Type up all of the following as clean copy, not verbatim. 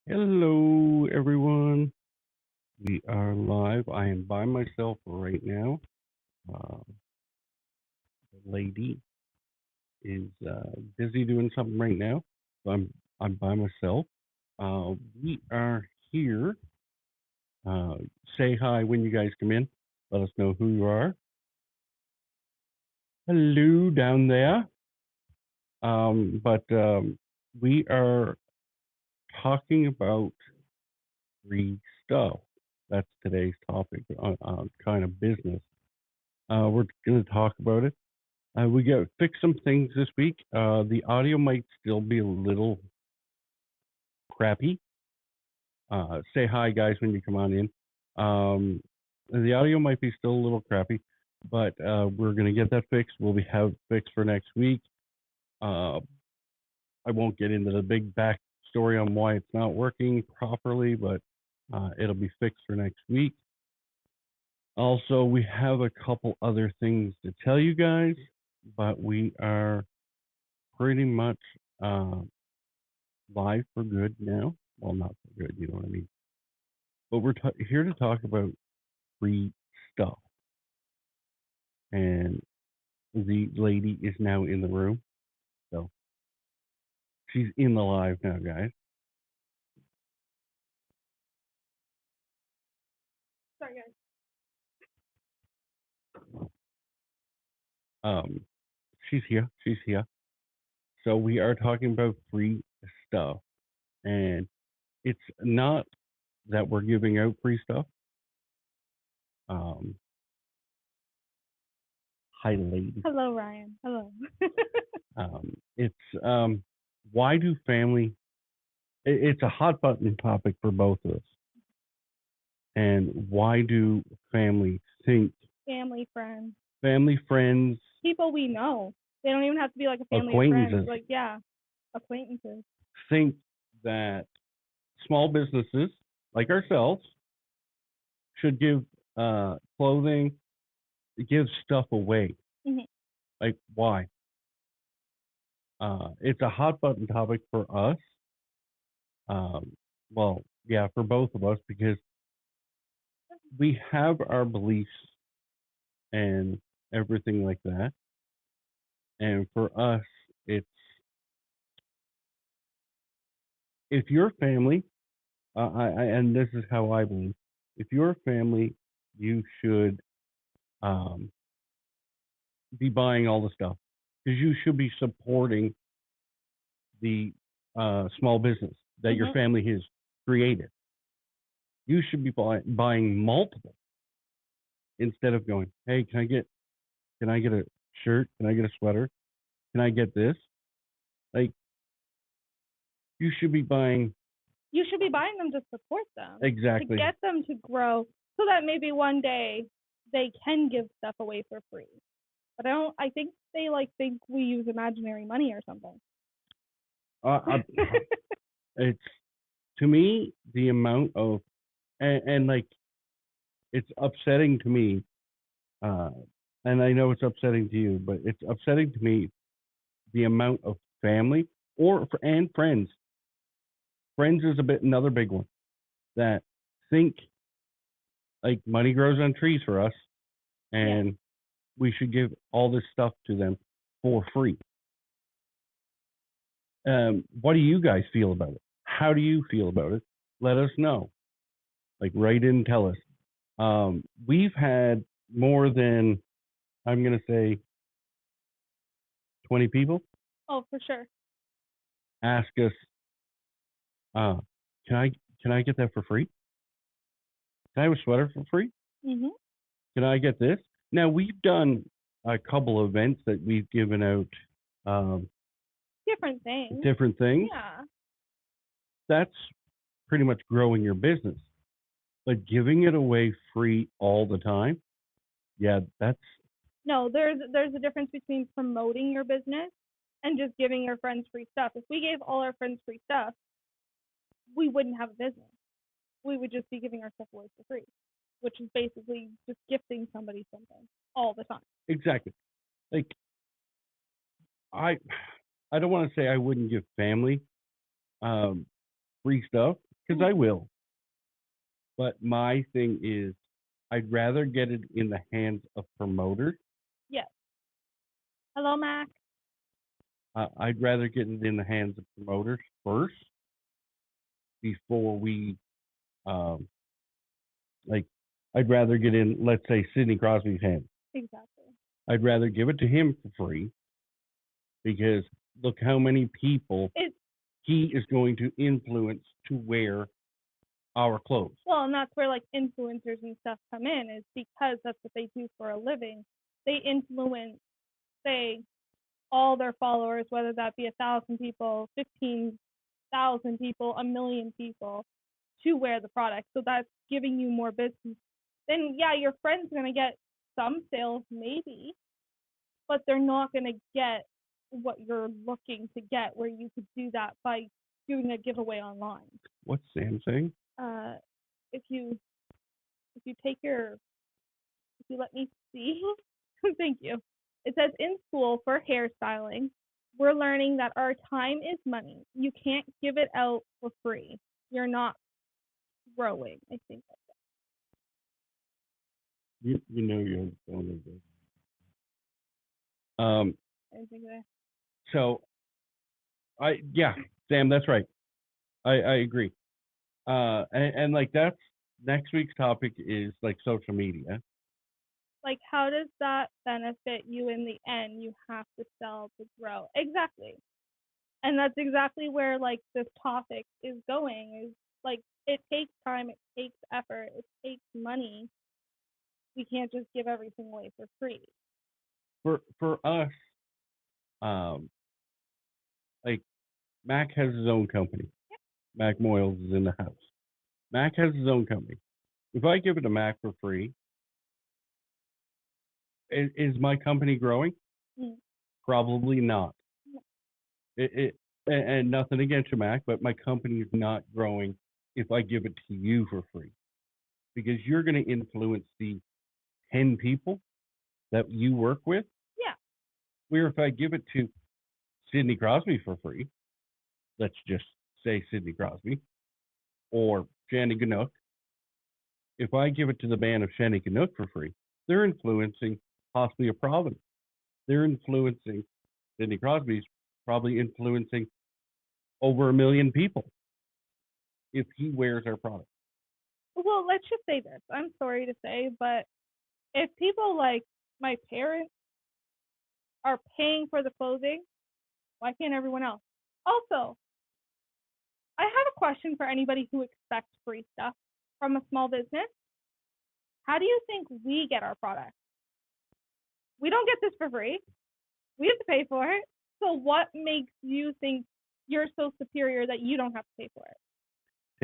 Hello, everyone. We are live. I am by myself right now. The lady is busy doing something right now, so I'm by myself. We are here. Uh, Say hi when you guys come in. Let us know who you are. Hello down there. But we are talking about free stuff. That's today's topic on kind of business. We're going to talk about it. We got fixed some things this week. The audio might still be a little crappy. Say hi, guys, when you come on in. The audio might be still a little crappy, but we're gonna get that fixed. We'll have fixed for next week. Uh, I won't get into the big backstory on why it's not working properly, but it'll be fixed for next week. Also, we have a couple other things to tell you guys, but we are pretty much uh, live for good now. Well, not for good, you know what I mean. But we're here to talk about free stuff. And the lady is now in the room. So she's in the live now, guys. Sorry, guys. Um, she's here. She's here. So we are talking about free stuff. And it's not that we're giving out free stuff. Um, Hi, lady. Hello, Ryan. Hello. It's why do family? It's a hot button topic for both of us. And why do families think Family, friends, family, friends, people we know. They don't even have to be like a family or friends. acquaintances Like, yeah, acquaintances. think that small businesses like ourselves should give clothing, give stuff away? hmm Like, why? It's a hot button topic for us. Um, well, yeah, for both of us because we have our beliefs and everything like that. And for us, it's if your family, and this is how I believe, if your family, you should um, be buying all the stuff because you should be supporting the small business that your hmm family has created. You should be buying multiple instead of going, hey, can I get a shirt? Can I get a sweater? Can I get this? Like you should be buying You should be buying them to support them, to exactly. get them to grow, so that maybe one day they can give stuff away for free. But I don't. I think they think we use imaginary money or something. Uh, it's to me the amount of and like it's upsetting to me, uh, and I know it's upsetting to you, but it's upsetting to me the amount of family and friends. Friends is a bit another big one that think like money grows on trees for us, Yeah. and we should give all this stuff to them for free. What do you guys feel about it? How do you feel about it? Let us know. Like write in and tell us. We've had more than I'm gonna say 20 people Oh, for sure. ask us, uh, can I can I get that for free? Can I have a sweater for free? hmm Can I get this? Now we've done a couple of events that we've given out Different things. different things. Yeah. That's pretty much growing your business. But giving it away free all the time, yeah, that's No, there's a difference between promoting your business and just giving your friends free stuff. If we gave all our friends free stuff, we wouldn't have a business. We would just be giving our stuff away for free, which is basically just gifting somebody something all the time. exactly like I I don't want to say I wouldn't give family um, free stuff because I will. But my thing is, I'd rather get it in the hands of promoters. Yes. Hello, Mac. I'd rather get it in the hands of promoters first before we, like, I'd rather get in, let's say, Sidney Crosby's hands. Exactly. I'd rather give it to him for free because look how many people he is going to influence to wear our clothes. Well, and that's where like influencers and stuff come in, is because that's what they do for a living. They influence, say, all their followers, whether that be 1,000 people, 15,000 people, 1,000,000 people, to wear the product. So that's giving you more business. Then yeah, your friend's gonna get some sales maybe, but they're not gonna get what you're looking to get, where you could do that by doing a giveaway online. What's Sam saying? If you take your, if you let me see, thank you. It says in school for hairstyling, we're learning that our time is money. You can't give it out for free. You're not growing. I think that's You know you're going to. it. I didn't think of that. So, Sam, that's right. I agree. And like that's next week's topic is like social media. Like, how does that benefit you in the end? You have to sell to grow. Exactly. And that's exactly where like this topic is going, is like it takes time, it takes effort, it takes money. We can't just give everything away for free. For us, like Mac has his own company. Yep. Mac Moyles is in the house. Mac has his own company. If I give it to Mac for free, is my company growing? Probably not. No. And nothing against you, Mac, but my company is not growing if I give it to you for free, because you're going to influence the 10 people that you work with. Yeah. Where if I give it to Sidney Crosby for free, let's just say Sidney Crosby or Shanny Ganook, if I give it to the band of Shanny Ganook for free, they're influencing possibly a province. They're influencing Sidney Crosby's probably influencing over 1 million people if he wears our product. Well, let's just say this. I'm sorry to say, but if people like my parents are paying for the clothing, why can't everyone else? Also, I have a question for anybody who expects free stuff from a small business. How do you think we get our product? We don't get this for free. We have to pay for it. So what makes you think you're so superior that you don't have to pay for it?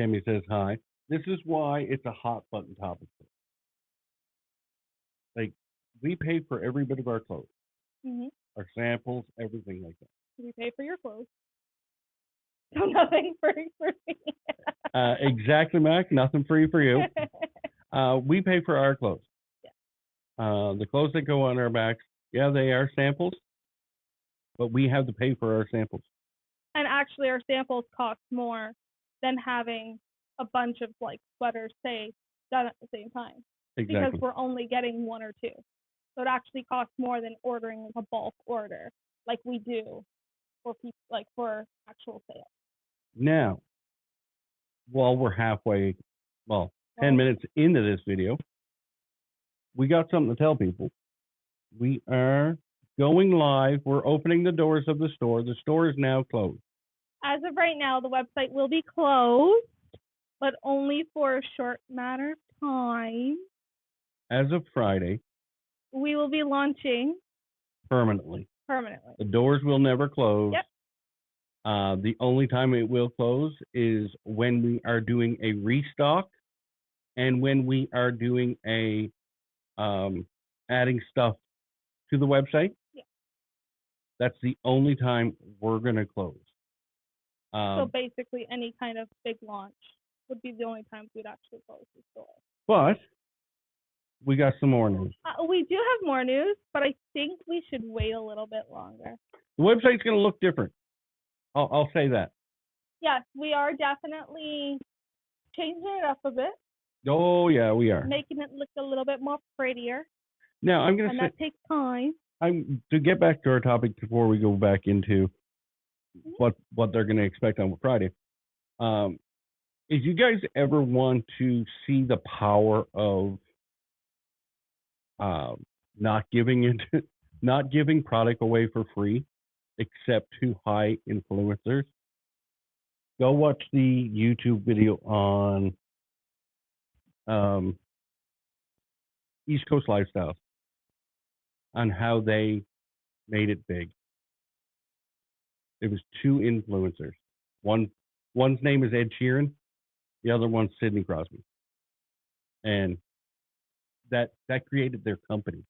Tammy says hi. This is why it's a hot button topic. Like, we pay for every bit of our clothes, our samples, everything like that. We pay for your clothes. So nothing free for me. Exactly, Mac. Nothing free for you. We pay for our clothes. Yeah. The clothes that go on our backs, yeah, they are samples, but we have to pay for our samples. And actually, our samples cost more than having a bunch of like sweaters, say, done at the same time. Exactly. Because we're only getting one or two. So it actually costs more than ordering like a bulk order, like we do for people, like for actual sales. Now, while we're halfway, 10 minutes into this video, we got something to tell people. We are going live. We're opening the doors of the store. The store is now closed. As of right now, the website will be closed, but only for a short matter of time. As of Friday. We will be launching permanently. The doors will never close. Yep. The only time it will close is when we are doing a restock and when we are doing a adding stuff to the website. Yeah. That's the only time we're going to close. So basically any kind of big launch would be the only time we'd actually close the store. But we got some more news. We do have more news, but I think we should wait a little bit longer. The website's going to look different. I'll say that. Yes, we are definitely changing it up a bit, Oh yeah, we are. making it look a little bit more prettier, Now I'm gonna and say that takes time. I'm to get back to our topic before we go back into what they're gonna expect on Friday. If you guys ever want to see the power of not giving it, not giving product away for free, except to high influencers, go watch the YouTube video on East Coast Lifestyles on how they made it big. It was two influencers. One's name is Ed Sheeran, the other one's Sidney Crosby, and that created their company.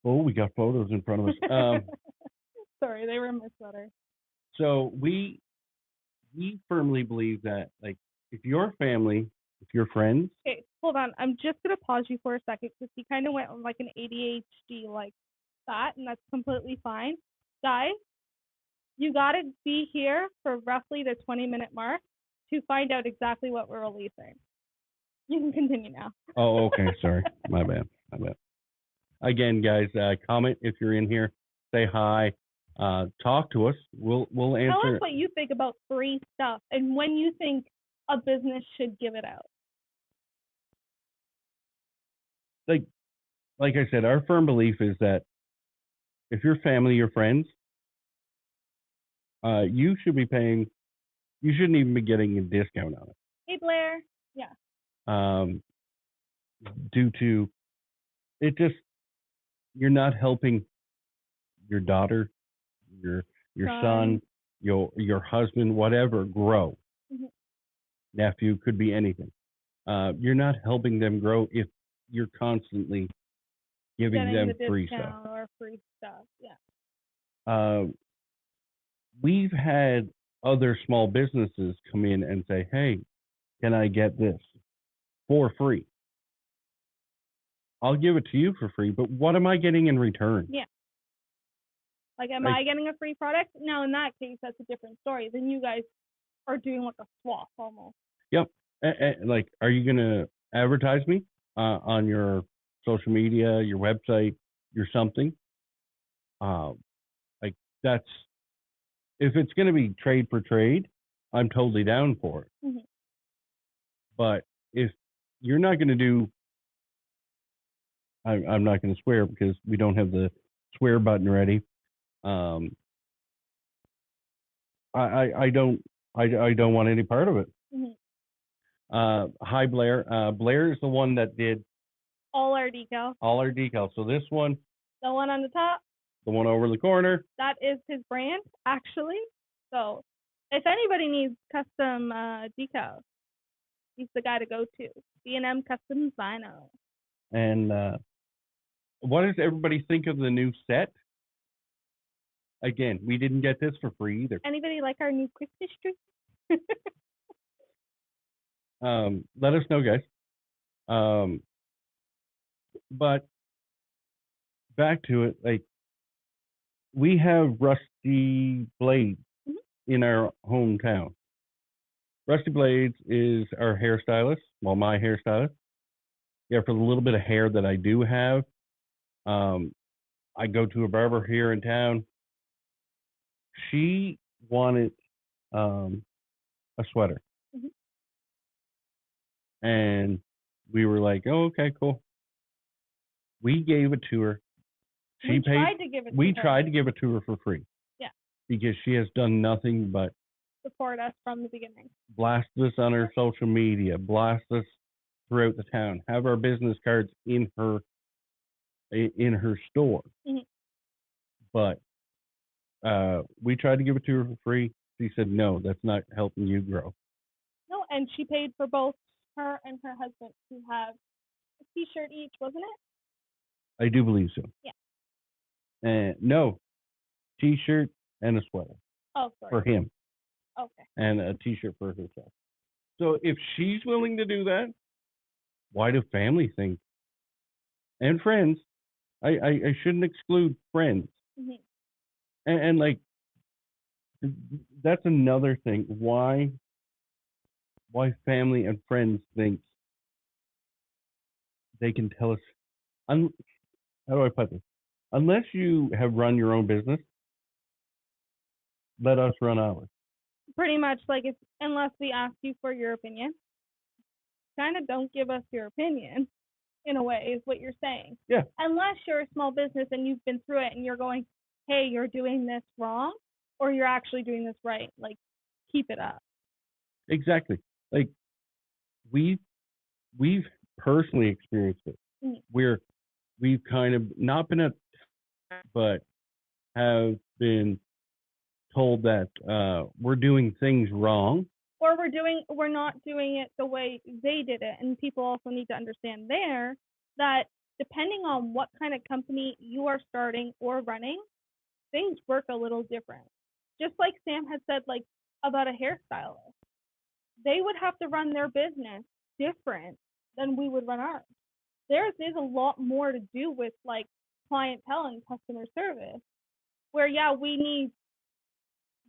Oh, we got photos in front of us. Sorry, they were in my sweater. So we firmly believe that, like, if your family, if your friends, Okay, hold on. I'm just gonna pause you for a second because he kind of went on like an ADHD like that, and that's completely fine. Guys, you gotta be here for roughly the 20-minute mark to find out exactly what we're releasing. You can continue now. oh, okay, sorry, my bad. Again, guys, comment if you're in here, say hi, talk to us. We'll Tell answer. us what you think about free stuff and when you think a business should give it out. Like I said, our firm belief is that if your family, your friends, you should be paying. You shouldn't even be getting a discount on it. Hey Blair. Yeah. Due to it, just you're not helping your daughter, your son, your husband, whatever, grow. Mm-hmm. Nephew, could be anything. You're not helping them grow if you're constantly giving Getting them the free discount stuff. or free stuff. Yeah. We've had other small businesses come in and say, "Hey, can I get this for free? I'll give it to you for free, but what am I getting in return?" Yeah. Like, am Like- I getting a free product? Now, in that case, that's a different story. Then you guys are doing like a swap almost. Yep. Like, are you going to advertise me on your social media, your website, your something? Like, that's if it's going to be trade for trade, I'm totally down for it. Mhm. But if you're not going to do, I'm not going to swear because we don't have the swear button ready. I don't want any part of it. Mhm. Hi Blair. Blair is the one that did All our decals. all our decals. So this one, The one on the top, the one over the corner, that is his brand, actually. So, if anybody needs custom decals, he's the guy to go to. B&M Custom Vinyl. and what does everybody think of the new set? Again, we didn't get this for free either. Anybody like our new Christmas tree? Let us know, guys. But back to it, like we have Rusty Blades in our hometown. Rusty Blades is our hairstylist, well, my hairstylist. Yeah, for the little bit of hair that I do have, I go to a barber here in town. She wanted a sweater. Mhm. And we were like, "Oh, okay, cool." We gave it to her. We tried to give it We to her. tried to give it to her for free. Yeah. Because she has done nothing but Support us from the beginning. blast us on her social media, blast us throughout the town, have our business cards in her store. Mhm. But we tried to give it to her for free. She said, "No, that's not helping you grow." No, and she paid for both her and her husband to have a T-shirt each, wasn't it? I do believe so. Yeah. And no, T-shirt and a sweater Oh, sorry. for him, Okay. and a T-shirt for herself. So if she's willing to do that, why do family think and friends? I shouldn't exclude friends. Mhm. And like that's another thing. Why why family and friends think they can tell us. How do I put this? Unless you have run your own business, let us run ours. Pretty much, like, if unless we ask you for your opinion, kind of don't give us your opinion. In a way, is what you're saying. Yeah. Unless you're a small business and you've been through it and you're going, hey, you're doing this wrong, or you're actually doing this right. Like, keep it up. Exactly. Like we've personally experienced it. Mhm. Where we've kind of not been but have been told that we're doing things wrong. Or we're not doing it the way they did it. And people also need to understand there that depending on what kind of company you are starting or running, things work a little different. Just like Sam had said, like about a hairstylist, they would have to run their business different than we would run ours. Theirs is a lot more to do with like clientele and customer service, where yeah, we need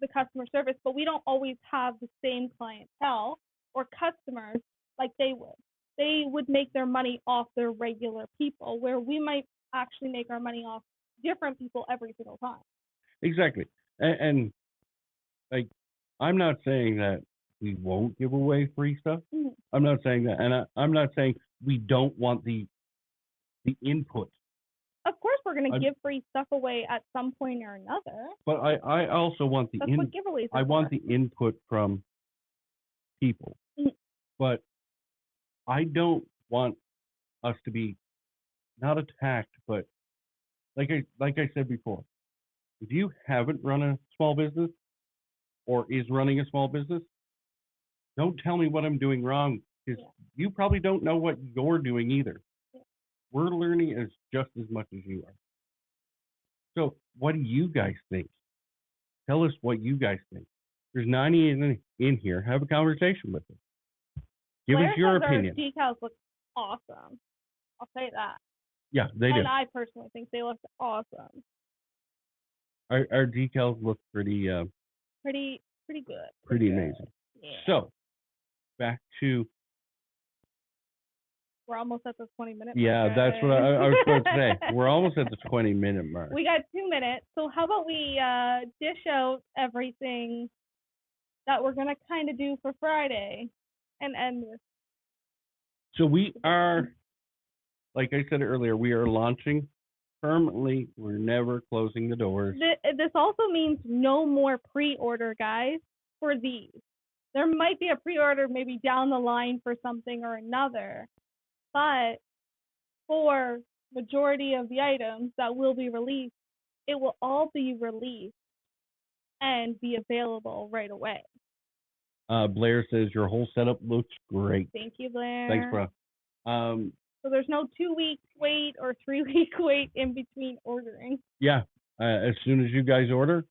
the customer service, but we don't always have the same clientele or customers like they would. They would make their money off their regular people, where we might actually make our money off different people every single time. Exactly. And like, I'm not saying that we won't give away free stuff. Mhm. I'm not saying that, and I'm not saying we don't want the input. Of course, we're going to I'm- give free stuff away at some point or another. But I also want the That's what giveaways are I want for. the input from people. Mhm. But I don't want us to be not attacked, but like I said before, if you haven't run a small business or is running a small business, don't tell me what I'm doing wrong because Yeah. you probably don't know what you're doing either. Yeah. We're learning as just as much as you are. So what do you guys think? Tell us what you guys think. There's 90 in here. Have a conversation with them. Give Blair us your says opinion. Our decals look awesome. I'll say that. Yeah, they do. And I personally think they look awesome. Our decals look pretty Pretty good. pretty good. amazing. Yeah. So back to We're almost at the 20-minute mark. yeah, that's what I was about to say. We're almost at the 20-minute mark. We got 2 minutes, so how about we dish out everything that we're gonna kind of do for Friday and end this. So we are, like I said earlier, we are launching permanently. We're never closing the doors. This also means no more pre-order, guys, for these. There might be a pre-order maybe down the line for something or another, but for majority of the items that will be released, it will all be released and be available right away. Blair says your whole setup looks great. Thank you, Blair. Thanks, bro. So there's no 2-week wait or 3-week wait in between ordering. Yeah, as soon as you guys order,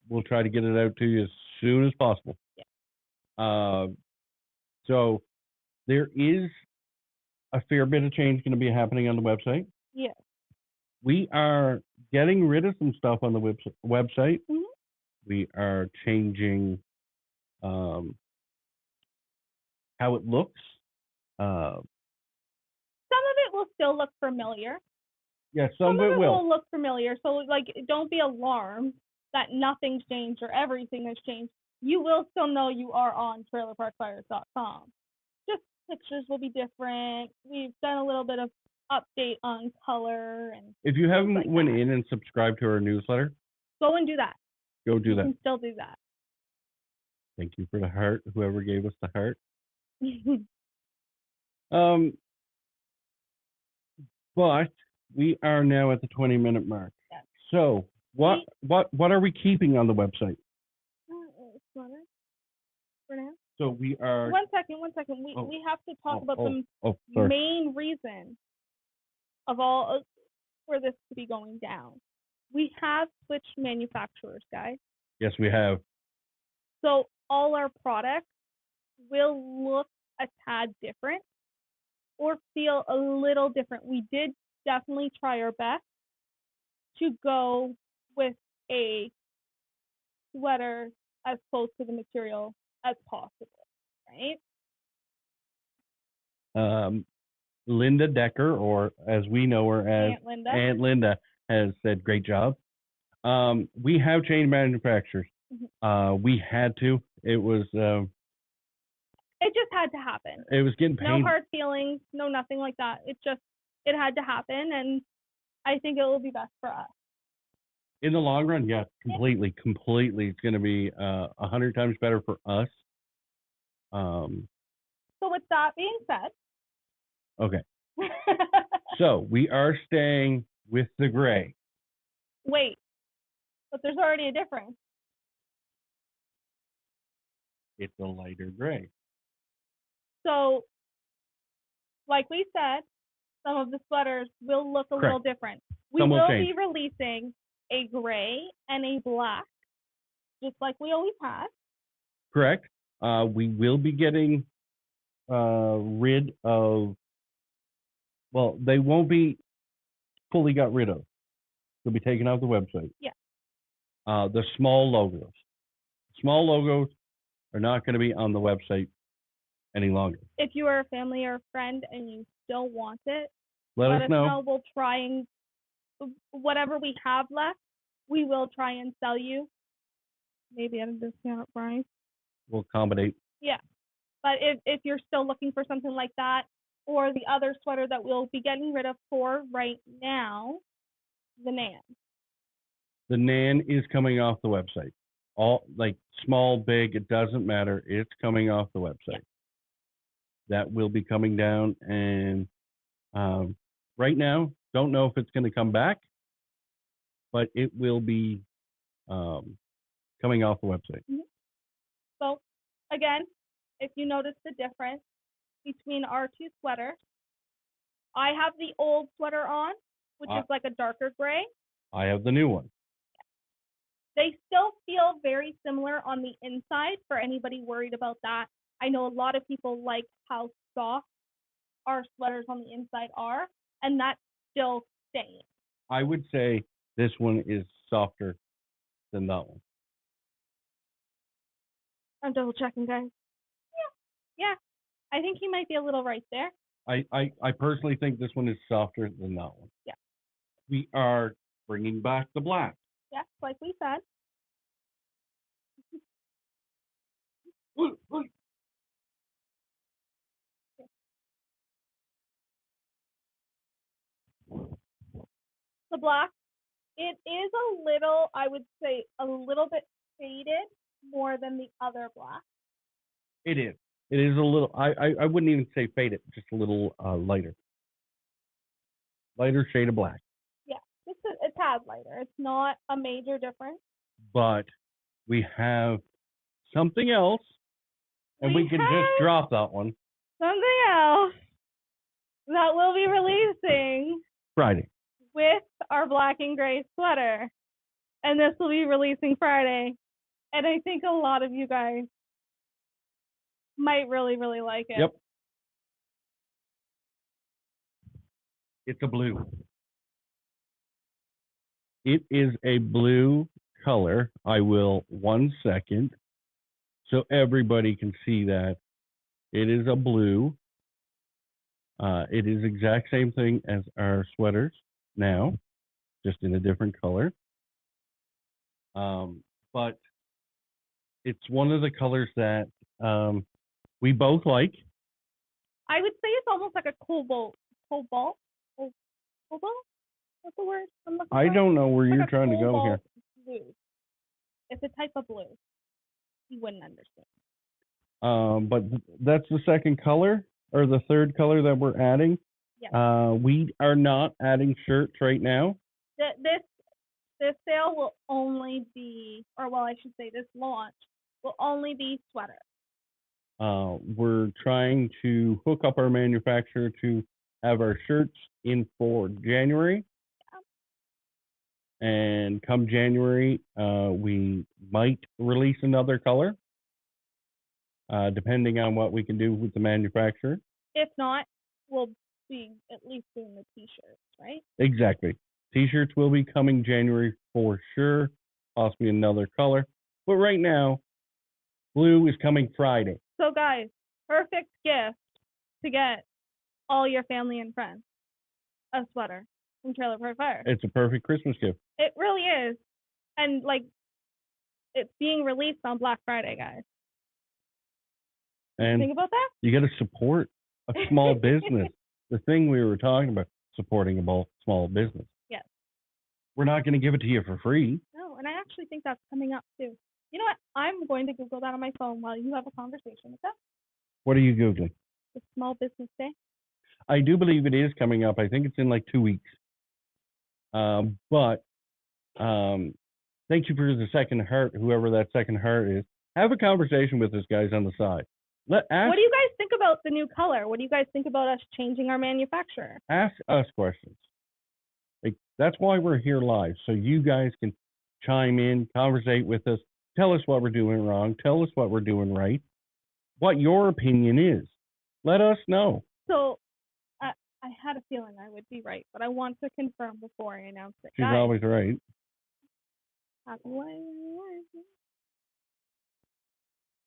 we'll try to get it out to you as soon as possible. Yeah. So there is a fair bit of change going to be happening on the website. Yes. We are getting rid of some stuff on the website. Mhm. We are changing how it looks. Some of it will still look familiar. Yeah, some of it will look familiar. So like, don't be alarmed that nothing's changed or everything has changed. You will still know you are on trailerparkfires.com. Just pictures will be different. We've done a little bit of update on color and. If you haven't like went that. in and subscribed to our newsletter, Go and do that. go do You that. can still do that. Thank you for the heart, whoever gave us the heart. But we are now at the 20-minute mark. Yes. So what are we keeping on the website? For now. So we are. One second. We have to talk about the main reason of all for this to be going down. We have switched manufacturers, guys. Yes, we have. So all our products will look a tad different or feel a little different. We did definitely try our best to go with a sweater as close to the material as possible, right? Linda Decker, or as we know her as Aunt Linda. Aunt Linda, has said, great job. We have changed manufacturers. We had to. It was It just had to happen. it was getting No painful. hard feelings, no nothing like that. It had to happen, and I think it will be best for us. In the long run, yeah, completely. It's going to be 100 times better for us. So with that being said, Okay, so we are staying with the gray. wait, but there's already a difference. It's a lighter gray. So, like we said, some of the sweaters will look a little different. We Some will will change. be releasing a gray and a black, just like we always have. Correct. We will be getting rid of. Well, they won't be fully got rid of. They'll be taken off the website. Yeah. The small logos. Small logos are not going to be on the website any longer. If you are a family or a friend and you still want it, Let us know. We'll try and whatever we have left, we will try and sell you. Maybe at a discount price. We'll accommodate. Yeah. But if you're still looking for something like that, or the other sweater that we'll be getting rid of for right now, the Nan. The Nan is coming off the website. All like small, big, it doesn't matter. It's coming off the website. Yeah. That will be coming down, and right now, don't know if it's going to come back, but it will be coming off the website. Mm-hmm. So, again, if you notice the difference between our two sweaters, I have the old sweater on, which is like a darker gray. I have the new one. They still feel very similar on the inside for anybody worried about that. I know a lot of people like how soft our sweaters on the inside are, and that's still staying. I would say this one is softer than that one. I'm double checking, guys. Yeah. I think he might be a little right there. I personally think this one is softer than that one. Yeah. We are bringing back the black. Yeah, like we said. The black, it is a little, I would say, a little bit faded more than the other black. It is. It is a little. I wouldn't even say faded. Just a little lighter. Lighter shade of black. Yeah, it's a tad lighter. It's not a major difference. But we have something else, and we can just drop that one. Something else that we'll be releasing Friday. with our black and gray sweater. And this will be releasing Friday. And I think a lot of you guys might really, really like it. Yep. It's a blue. It is a blue color. I will 1 second so everybody can see that. It is a blue. It is exact same thing as our sweaters now, just in a different color. But it's one of the colors that we both like. I would say it's almost like a cobalt. Cobalt? What's the word I'm looking for? I don't know where It's you're like a trying to go here. cobalt blue. It's a type of blue. You wouldn't understand. But that's the second color, or the third color that we're adding. Yeah. We are not adding shirts right now. This sale will only be, or well, I should say this launch will only be sweaters. We're trying to hook up our manufacturer to have our shirts in for January. Yeah. And come January, we might release another color, depending on what we can do with the manufacturer. If not, we'll be at least doing the t-shirts, right? Exactly. T-shirts will be coming January for sure, possibly another color. But right now, blue is coming Friday. So guys, perfect gift to get all your family and friends a sweater from Trailer Park Fire. It's a perfect Christmas gift. It really is. And like, it's being released on Black Friday, guys. And Think about that? you got to support a small business. The thing we were talking about, supporting a small business. Yes. We're not going to give it to you for free. No, and I actually think that's coming up too. You know what? I'm going to Google that on my phone while you have a conversation with them. What are you Googling? The Small Business Day. I do believe it is coming up. I think it's in like 2 weeks. But thank you for the second heart, whoever that second heart is. Have a conversation with us, guys, on the side. What do you guys think about the new color? What do you guys think about us changing our manufacturer? Ask us questions. Like, that's why we're here live, so you guys can chime in, conversate with us, tell us what we're doing wrong, tell us what we're doing right, what your opinion is. Let us know. So, I had a feeling I would be right, but I want to confirm before I announce it. She's Guys, always right.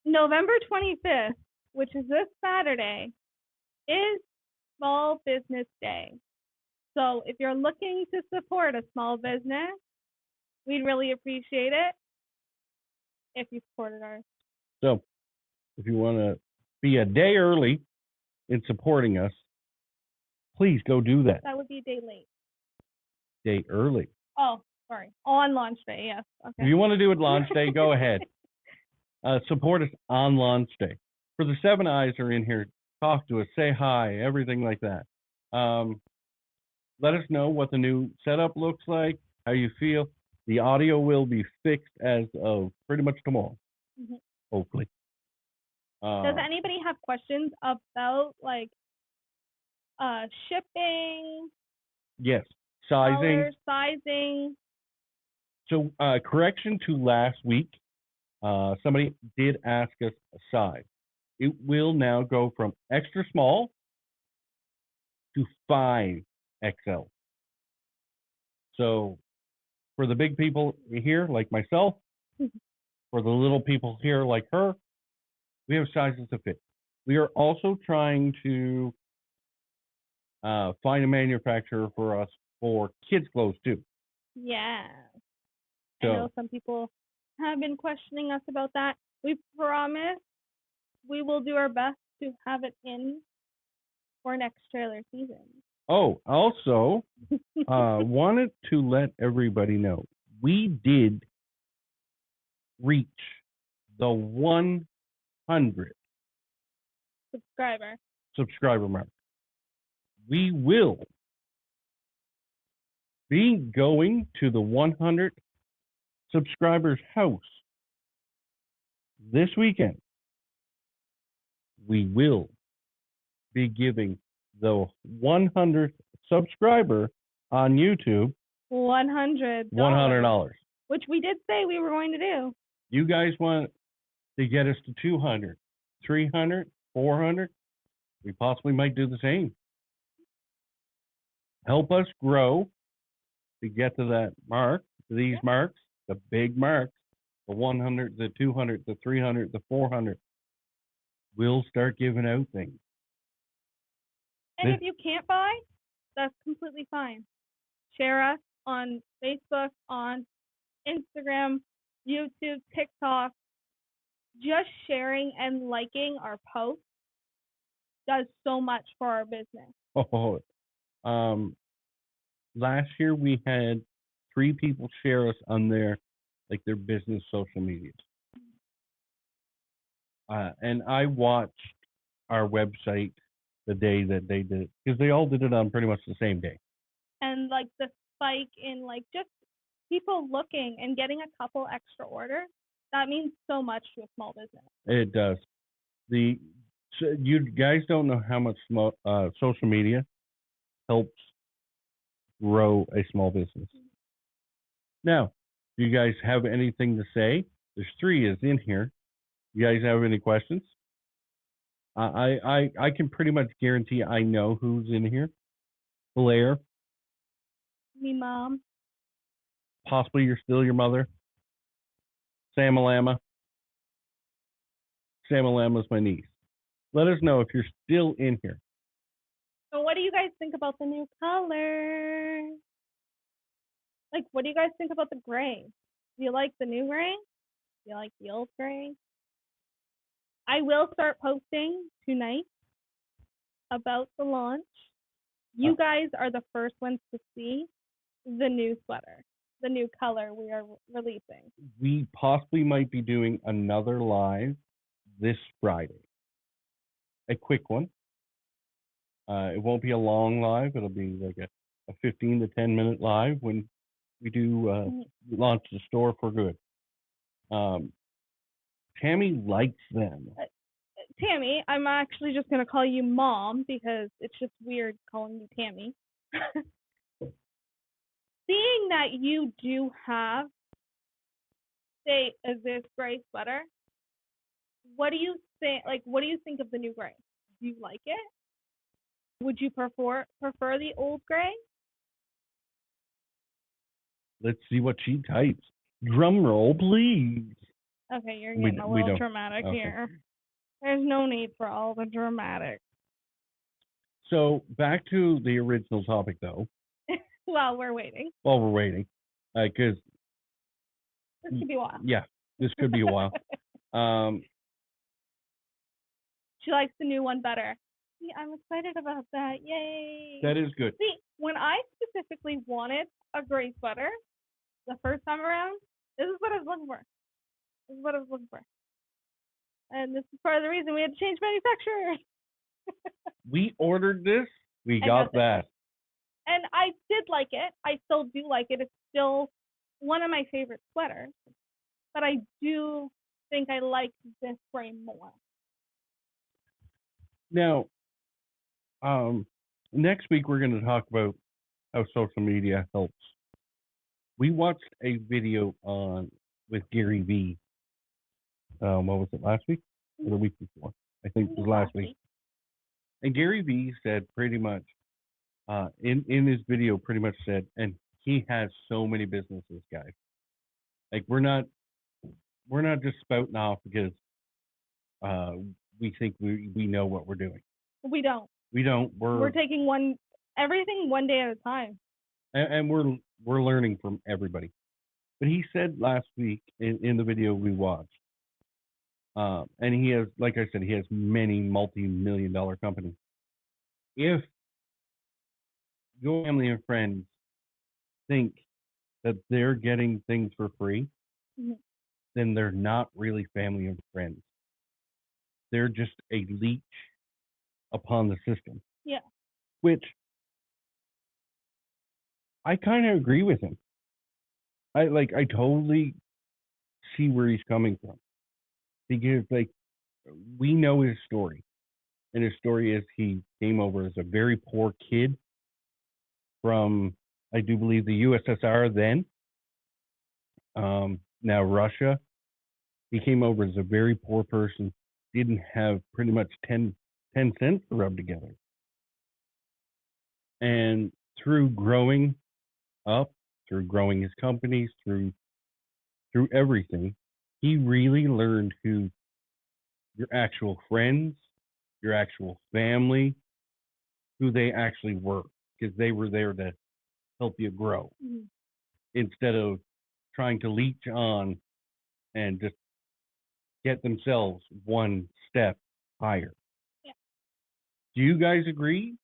November 25th, which is this Saturday, is Small Business Day. So if you're looking to support a small business, we'd really appreciate it if you supported ours. So if you want to be a day early in supporting us, please go do that. That would be a day late. Day early. Oh, sorry. On launch day, yes. Okay. If you want to do it launch day, go ahead. Support us on launch day. For the 7 Eyes are in here, talk to us, say hi, everything like that. Let us know what the new setup looks like, how you feel. The audio will be fixed as of pretty much tomorrow, hopefully. Does anybody have questions about like shipping? Yes, sizing. Color, sizing. So correction to last week, somebody did ask us a size. It will now go from extra small to 5XL. So for the big people here, like myself, for the little people here, like her, we have sizes to fit. We are also trying to find a manufacturer for us for kids' clothes too. Yeah. So, I know some people have been questioning us about that. We promise we will do our best to have it in for next trailer season. oh, also, wanted to let everybody know we did reach the 100 subscriber mark. We will be going to the 100 subscribers house this weekend. We will be giving the 100th subscriber on YouTube $100. Which we did say we were going to do. You guys want to get us to 200, 300, 400? We possibly might do the same. Help us grow to get to that mark, these marks, the big marks, the 100, the 200, the 300, the 400. We'll start giving out things. And if you can't buy, that's completely fine. Share us on Facebook, on Instagram, YouTube, TikTok. Just sharing and liking our posts does so much for our business. Last year we had 3 people share us on their business social medias. And I watched our website the day that they did it, because they all did it on pretty much the same day. And like the spike in like just people looking and getting a couple extra orders, that means so much to a small business. It does. You guys don't know how much social media helps grow a small business. Now, do you guys have anything to say? There's 3 is in here. You guys have any questions? I can pretty much guarantee I know who's in here. Blair. Me mom. Possibly you're still your mother. Samalama. Samalama's my niece. Let us know if you're still in here. So you guys think about the new color? Like, what do you guys think about the gray? Do you like the new gray? Do you like the old gray? I will start posting tonight about the launch. You guys are the first ones to see the new sweater, the new color we are releasing. We possibly might be doing another live this Friday. A quick one. It won't be a long live. It'll be like a 15 to 10 minute live when we do launch the store for good. Tammy likes them. Tammy, I'm actually just going to call you Mom because it's just weird calling you Tammy. Seeing that you do have, say, this gray sweater, what do you think? Like, what do you think of the new gray? Do you like it? Would you prefer the old gray? Let's see what she types. Drum roll, please. Okay, you're getting a little dramatic Okay. here. There's no need for all the dramatic. So back to the original topic, though. While we're waiting. While we're waiting, because this could be a while. Yeah, this could be a while. She likes the new one better. See, I'm excited about that. Yay! That is good. See, when I specifically wanted a gray sweater the first time around, this is what I was looking for. This is what I was looking for. And this is part of the reason we had to change manufacturer. We ordered this. We got that. And I did like it. I still do like it. It's still one of my favorite sweaters. But I do think I like this gray more. Now, next week we're going to talk about how social media helps. We watched a video with Gary Vee. What was it, last week or the week before? I think it was last week. And Gary Vee said pretty much, in his video, pretty much said, and he has so many businesses, guys. Like we're not just spouting off because we think we know what we're doing. We don't. We don't. We're taking everything one day at a time. And we're learning from everybody. But he said last week in the video we watched, and he has, like I said, he has many multi-million-dollar companies. If your family and friends think that they're getting things for free, then they're not really family and friends. They're just a leech upon the system. Yeah. Which I kind of agree with him. I totally see where he's coming from. Because we know his story. And his story is he came over as a very poor kid from, I do believe, the USSR then. Now Russia. He came over as a very poor person, didn't have pretty much 10 cents to rub together. And through growing up, through growing his companies, through everything, he really learned who your actual friends, your actual family, who they actually were, because they were there to help you grow instead of trying to leech on and just get themselves one step higher. Yeah. Do you guys agree?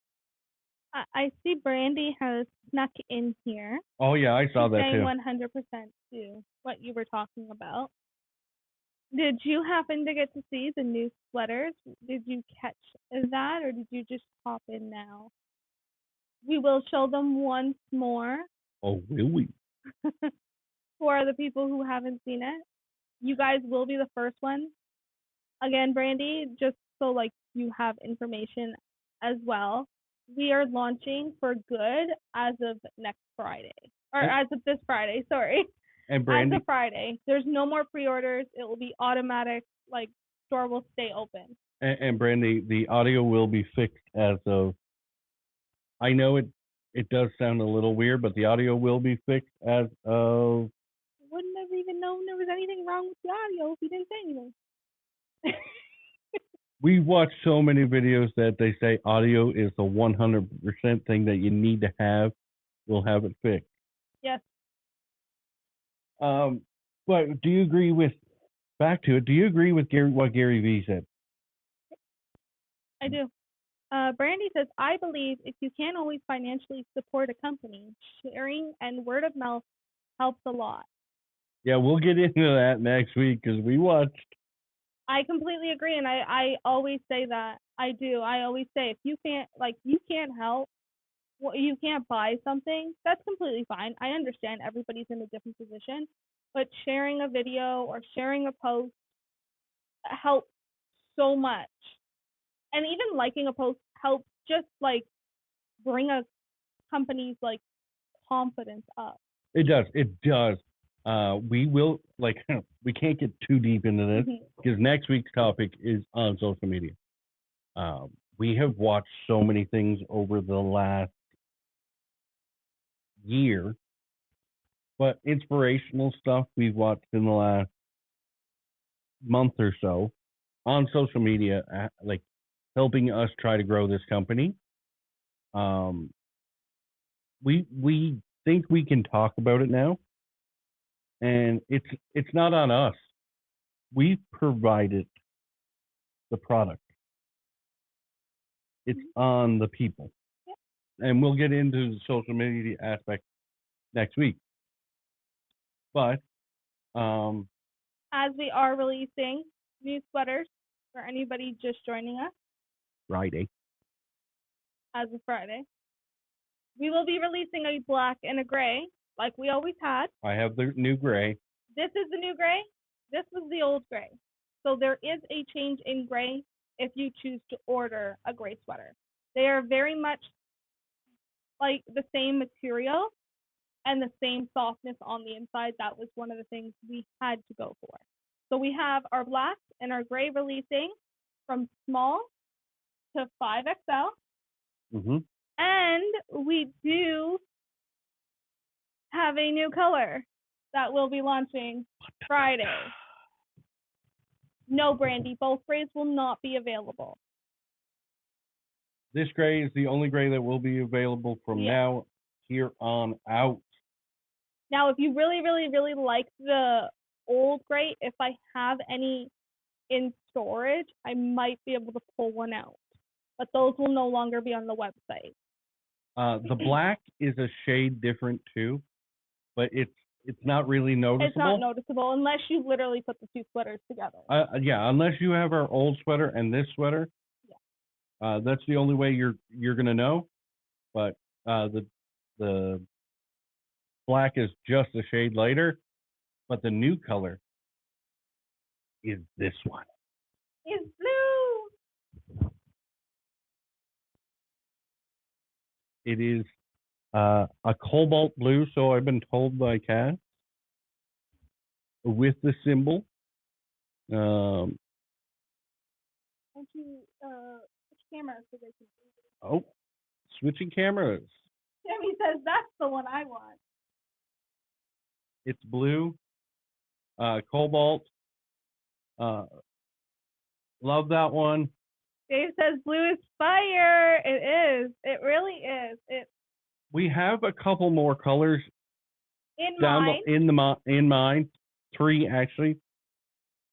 I see Brandy has snuck in here. Oh yeah, I saw that too. 100% to what you were talking about. Did you happen to get to see the new sweaters? Did you catch that, or did you just hop in now? We will show them once more. Oh, will we? For the people who haven't seen it, you guys will be the first ones. Again, Brandy, just so you have information as well. We are launching for good as of next Friday, or as of this Friday. Sorry. And Brandy, as of Friday, there's no more pre-orders. It will be automatic. Store will stay open. And Brandy, the audio will be fixed as of. I know it does sound a little weird, but the audio will be fixed as of. Wouldn't have even known there was anything wrong with the audio if you didn't say anything. We watch so many videos that they say audio is the 100% thing that you need to have. We'll have it fixed. Yes, But do you agree with, back to it, do you agree with what Gary Vee said? I do. Brandy says, I believe if you can't always financially support a company, sharing and word of mouth helps a lot. Yeah, we'll get into that next week because we watched. I completely agree, and I always say that. I do. I always say if you can't help, well, you can't buy something, that's completely fine. I understand everybody's in a different position, but sharing a video or sharing a post helps so much. And even liking a post helps just like bring a company's like confidence up. It does. It does. We will, like, we can't get too deep into this because next week's topic is on social media. We have watched so many things over the last year, but inspirational stuff we've watched in the last month or so on social media, like helping us try to grow this company. We think we can talk about it now, and it's not on us. We provided the product. It's on the people, and we'll get into the social media aspect next week. But as we are releasing new sweaters for anybody just joining us Friday, as of Friday, we will be releasing a black and a gray like we always had. I have the new gray. This is the new gray. This was the old gray. So there is a change in gray if you choose to order a gray sweater. They are very much like the same material and the same softness on the inside. That was one of the things we had to go for. So we have our black and our gray releasing from small to 5XL. Mm-hmm. And we do have a new color that will be launching Friday. No, Brandy, both grays will not be available. This gray is the only gray that will be available from now here on out. Now, if you really, really, really like the old gray, if I have any in storage, I might be able to pull one out. But those will no longer be on the website. The black is a shade different too, but it's not really noticeable. It's not noticeable unless you literally put the two sweaters together. Yeah, unless you have our old sweater and this sweater. Yeah. That's the only way you're gonna know. But the black is just a shade lighter, but the new color is this one. It's blue. It is a cobalt blue, so I've been told by Cass, with the symbol. Won't you switch cameras so they can see it? Oh, switching cameras. Timmy says that's the one I want. It's blue, cobalt. Love that one. Dave says blue is fire. It is. It really is. We have a couple more colors in mind. 3 actually,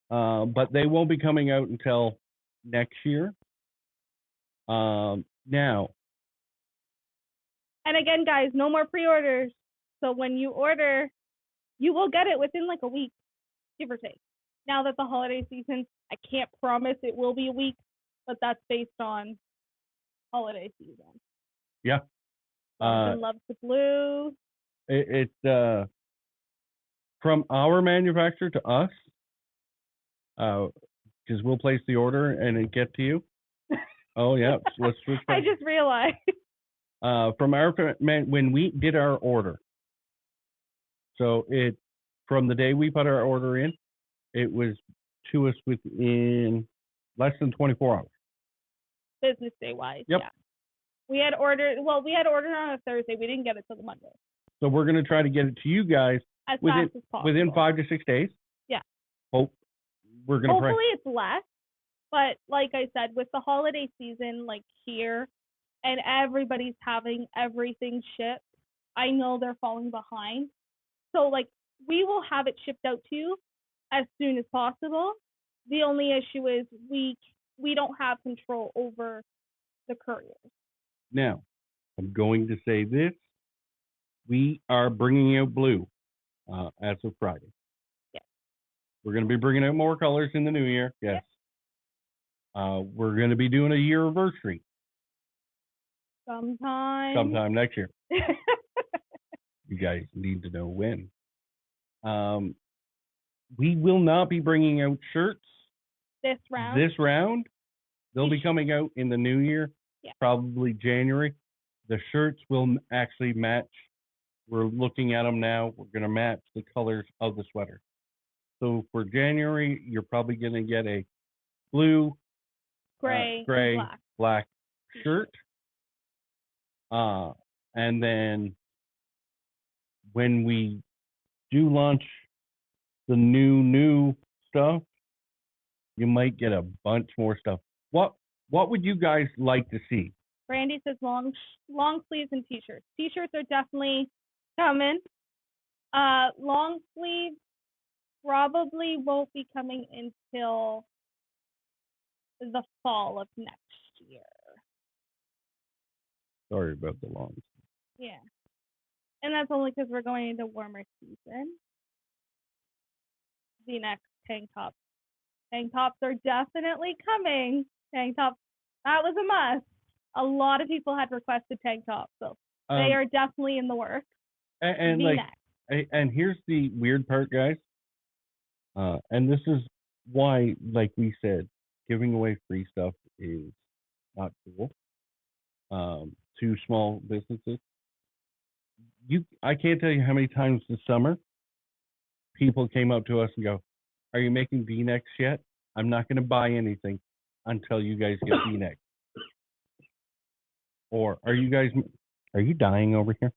but they won't be coming out until next year. Now. And again, guys, no more pre-orders. So when you order, you will get it within like a week, give or take. Now that the holiday season, I can't promise it will be a week, but that's based on holiday season. Yeah. Loves the blue. It's from our manufacturer to us, because we'll place the order and it get to you. Oh yeah, let's switch back. I just realized. From our when we did our order, so from the day we put our order in, it was to us within less than 24 hours. Business day wise. Yep. Yeah. We had ordered on a Thursday. We didn't get it till the Monday. So we're going to try to get it to you guys as fast as possible. Within 5 to 6 days. Yeah. We're going to Hopefully it's less, But like I said, with the holiday season like here and everybody's having everything shipped, I know they're falling behind. So like we will have it shipped out to you as soon as possible. The only issue is we don't have control over the couriers. Now, I'm going to say this. We are bringing out blue as of Friday. Yes. We're going to be bringing out more colors in the new year. Yes. We're going to be doing a year anniversary sometime next year. You guys need to know when. We will not be bringing out shirts This round. They'll be coming out in the new year, probably January. The shirts will actually match. We're looking at them now. We're going to match the colors of the sweater. So for January, you're probably going to get a blue, gray, black shirt. And then when we do launch the new stuff, you might get a bunch more stuff. What would you guys like to see? Brandy says long sleeves and t-shirts. T-shirts are definitely coming. Long sleeves probably won't be coming until the fall of next year. Sorry about the long. Yeah. And that's only because we're going into warmer season. The next tank tops. Tank tops are definitely coming. Tank tops, that was a must. A lot of people had requested tank tops, so they are definitely in the works. And and here's the weird part, guys. And this is why, like we said, giving away free stuff is not cool. To small businesses. I can't tell you how many times this summer people came up to us and go, "Are you making V-necks yet? I'm not going to buy anything until you guys get V-necks." Or are you dying over here?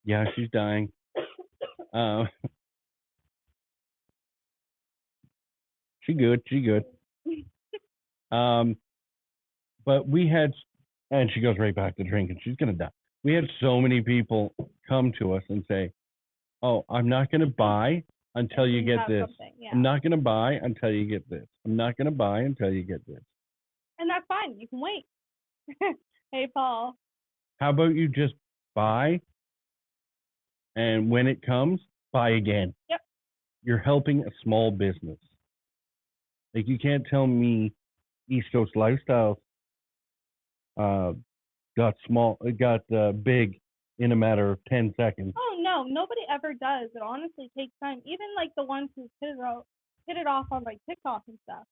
Yeah, she's dying. She good. But we had, and she goes right back to drinking. She's going to die. We had so many people come to us and say, "Oh, I'm not going to buy until you get this. Yeah. I'm not going to buy until you get this. I'm not going to buy until you get this." And that's fine. You can wait. Hey, Paul. How about you just buy, and when it comes, buy again? Yep. You're helping a small business. Like, you can't tell me East Coast Lifestyles got big in a matter of 10 seconds. Oh no, nobody ever does. It honestly takes time. Even like the ones who hit it off on like TikTok and stuff.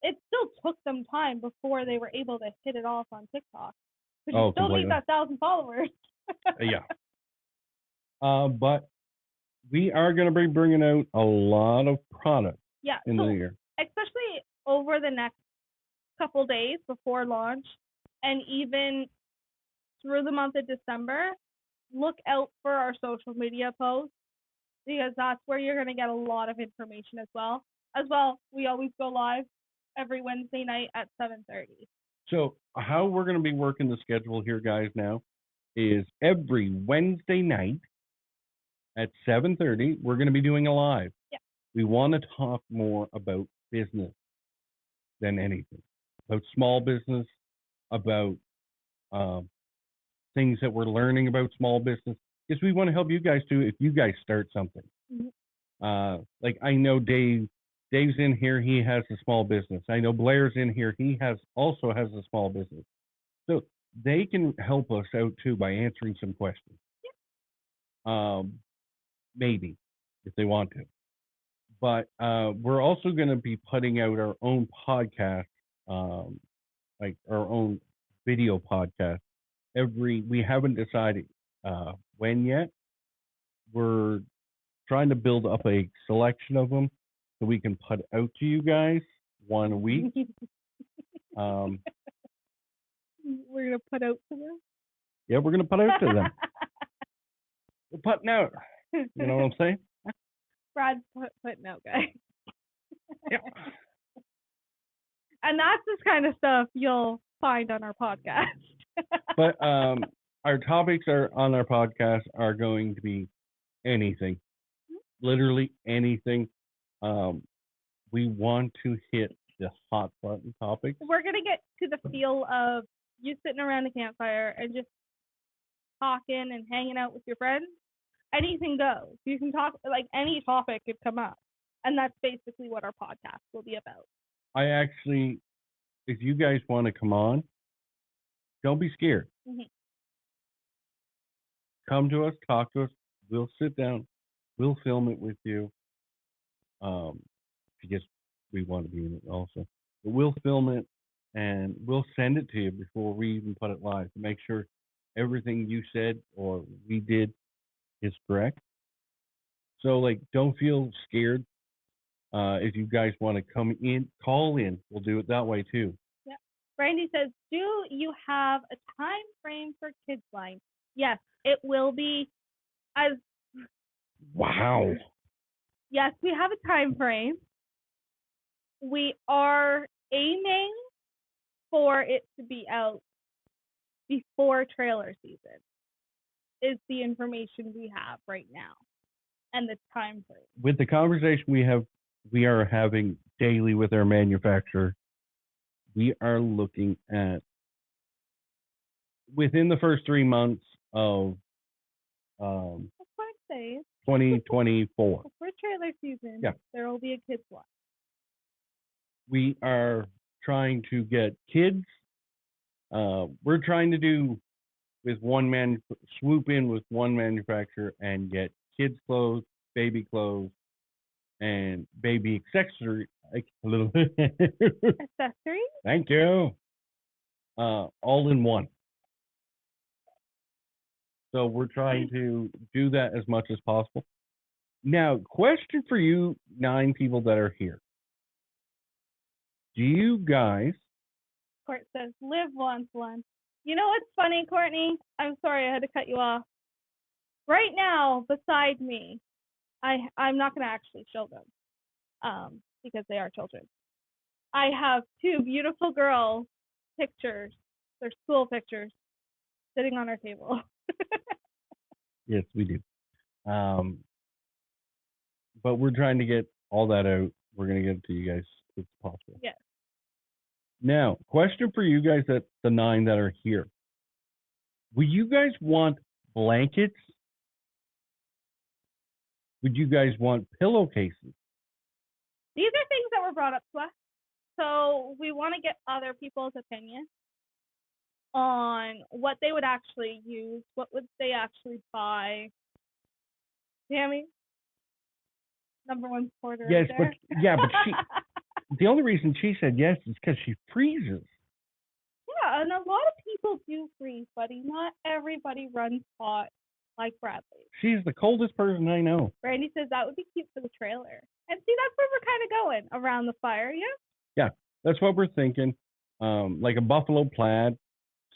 It still took them time before they were able to hit it off on TikTok. But you still need that 1,000 followers. Yeah. But we are going to be bringing out a lot of products in the year. Especially over the next couple days before launch and even through the month of December, look out for our social media posts because that's where you're going to get a lot of information as well. We always go live every Wednesday night at 7:30. So how we're going to be working the schedule here, guys, now is every Wednesday night at 7:30, we're going to be doing a live. Yeah. We want to talk more about business than anything, about small business, about things that we're learning about small business, because we want to help you guys too if you guys start something. Mm-hmm. Like I know Dave's in here, he has a small business. I know Blair's in here, he also has a small business. So they can help us out too by answering some questions. Yeah. Maybe, if they want to. But we're also going to be putting out our own podcast, like our own video podcast. We haven't decided when yet. We're trying to build up a selection of them so we can put out to you guys one a week. We're going to put out to them? Yeah, we're going to put out to them. We're putting out. You know what I'm saying? Brad's putting out, guys. Yep. And that's this kind of stuff you'll find on our podcast. But our topics are on our podcast are going to be anything, literally anything. We want to hit the hot button topics. We're going to get to the feel of you sitting around a campfire and just talking and hanging out with your friends. Anything goes. You can talk, like any topic could come up. And that's basically what our podcast will be about. I actually, if you guys want to come on, don't be scared. Mhm. Come to us, talk to us. We'll sit down. We'll film it with you. Because we want to be in it also. But we'll film it and we'll send it to you before we even put it live to make sure everything you said or we did is correct. So, like, don't feel scared. If you guys want to come in, call in. We'll do it that way too. Yeah. Brandy says, do you have a time frame for Kids Line? Yes, it will be as Wow. yes, we have a time frame. We are aiming for it to be out before trailer season is the information we have right now and the time frame. With the conversation we are having daily with our manufacturer, we are looking at within the first 3 months of That's what I say. 2024. For trailer season, Yeah. there will be a Kids Line. We are trying to get kids. We're trying to do with swoop in with one manufacturer and get kids clothes, baby clothes, and baby accessory. Accessories? Thank you. All in one. So we're trying to do that as much as possible. Now, question for you 9 people that are here. Do you guys Court says, Liv wants one. You know what's funny, Courtney? I'm sorry I had to cut you off. Right now, beside me, I'm not going to actually show them because they are children. I have 2 beautiful girl pictures. They're school pictures sitting on our table. Yes, we do. But we're trying to get all that out. We're going to get it to you guys as quick as possible. Yes. Now, question for you guys that the 9 that are here. Would you guys want blankets? Would you guys want pillowcases? These are things that were brought up to us. So we want to get other people's opinion on what they would actually use, what would they actually buy. Tammy, #1 supporter. Yes, right there. but she. The only reason she said yes is because she freezes. Yeah, and a lot of people do freeze, buddy. Not everybody runs hot like Bradley. She's the coldest person I know. Brandy says that would be cute for the trailer. And see, that's where we're kind of going, around the fire, yeah? Yeah, that's what we're thinking. Like a buffalo plaid,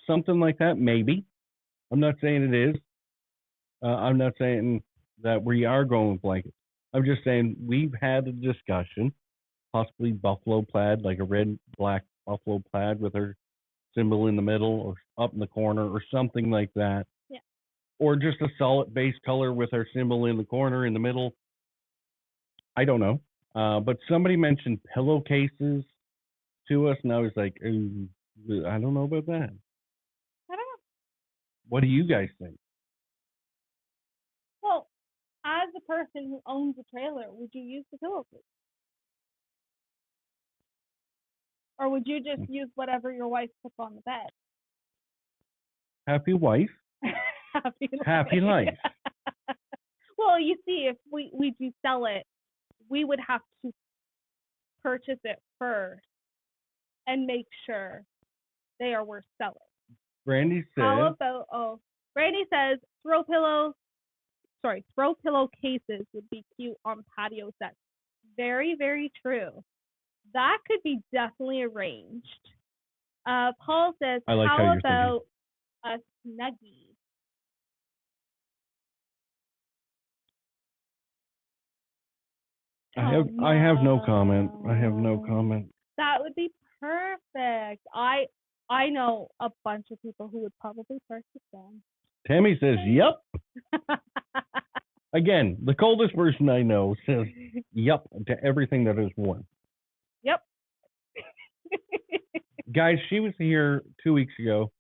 something like that, maybe. I'm not saying it is. I'm not saying that we are going with blankets. I'm just saying we've had a discussion, possibly buffalo plaid, like a red, black buffalo plaid with her symbol in the middle or up in the corner or something like that. Yeah. Or just a solid base color with her symbol in the corner, in the middle. I don't know. But somebody mentioned pillowcases to us, and I was like, ooh, I don't know about that. I don't know. What do you guys think? Well, as a person who owns a trailer, would you use the pillowcase? Or would you just use whatever your wife puts on the bed? Happy wife, happy life. Well, you see, if we do sell it, we would have to purchase it first and make sure they are worth selling. Brandy says, How about, Brandy says throw pillowcases would be cute on patio sets. Very, very true. That could be definitely arranged. Paul says, I like how how you're about a Snuggie? I have no comment. I have no no. comment. That would be perfect. I know a bunch of people who would probably purchase them. Tammy says, "Yep." Again, the coldest person I know says, "Yep" to everything that is warm. Yep. Guys, she was here 2 weeks ago.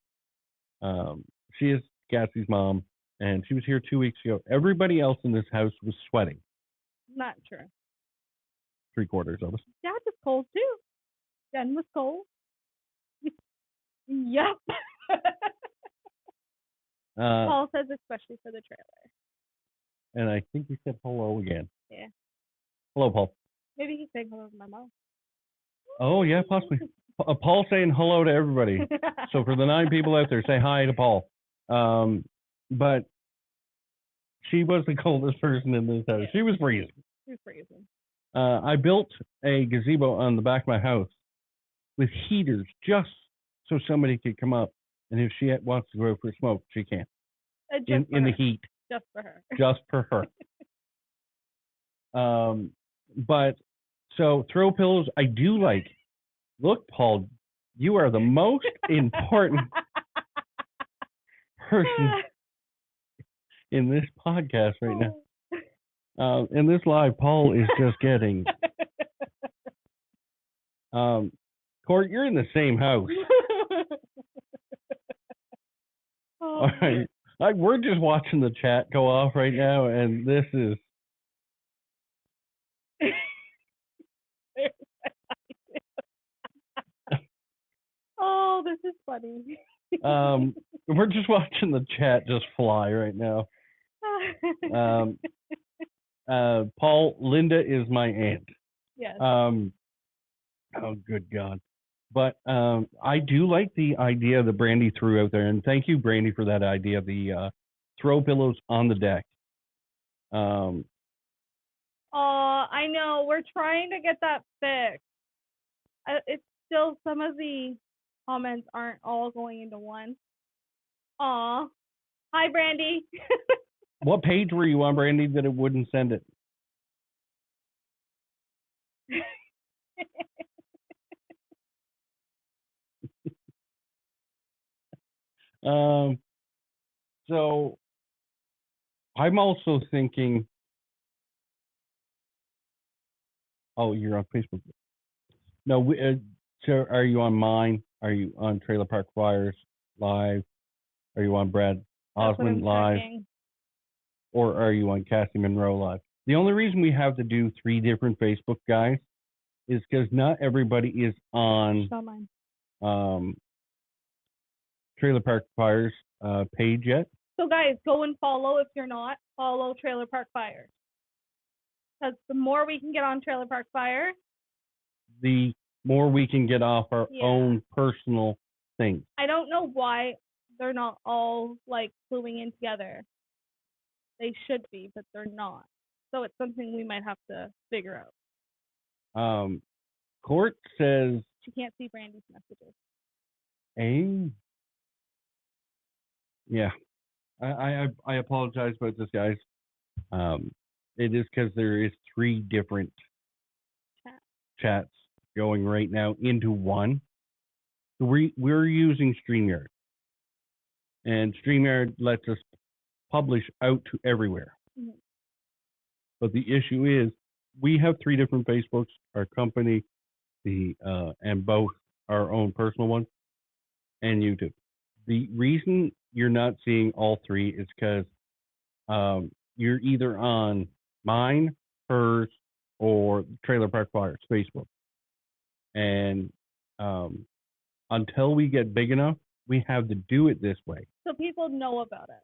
She is Cassie's mom, and she was here 2 weeks ago. Everybody else in this house was sweating. Not true. 3/4 of us. Dad was cold too. Jen was cold. Yep. Paul says especially for the trailer. And I think he said hello again. Yeah. Hello, Paul. Maybe he's saying hello to my mom. Oh, yeah, possibly. Paul saying hello to everybody. So for the 9 people out there, say hi to Paul. But she was the coldest person in this house. She was freezing. She was freezing. I built a gazebo on the back of my house with heaters just so somebody could come up. And if she wants to go out for a smoke, she can. In the heat. Just for her. Just for her. But so throw pillows, I do like. Look, Paul, you are the most important person in this podcast right now. In this live, Paul is just getting. Court, you're in the same house. All right. We're just watching the chat go off right now, and this is. Oh, this is funny. We're just watching the chat just fly right now. Paul, Linda is my aunt. Yes. Oh, good God. But I do like the idea that Brandy threw out there, and thank you, Brandy, for that idea. The throw pillows on the deck. Oh, I know. We're trying to get that fixed. It's still some of the comments aren't all going into one. Aw. Hi, Brandy. What page were you on, Brandy, that it wouldn't send it? So I'm also thinking. Oh, you're on Facebook. No, so are you on mine? Are you on Trailer Park Flyers Live? Are you on Brad Osmond Live? Checking. Or are you on Cassie Monroe Live? The only reason we have to do 3 different Facebook guys is because not everybody is on Trailer Park Fires page yet. So guys, go and follow if you're not. Follow Trailer Park Fires. Because the more we can get on Trailer Park Fire, the more we can get off our own personal things. I don't know why they're not all like gluing in together. They should be, but they're not. So it's something we might have to figure out. Court says she can't see Brandy's messages. Yeah. I apologize about this, guys. It is because there is 3 different chats going right now into one. We're using StreamYard, and StreamYard lets us publish out to everywhere. Mm-hmm. But the issue is we have 3 different Facebooks, our company, and both our own personal ones, and YouTube. The reason you're not seeing all 3 is because you're either on mine, hers, or Trailer Park Flyers Facebook. And until we get big enough, we have to do it this way. So people know about it.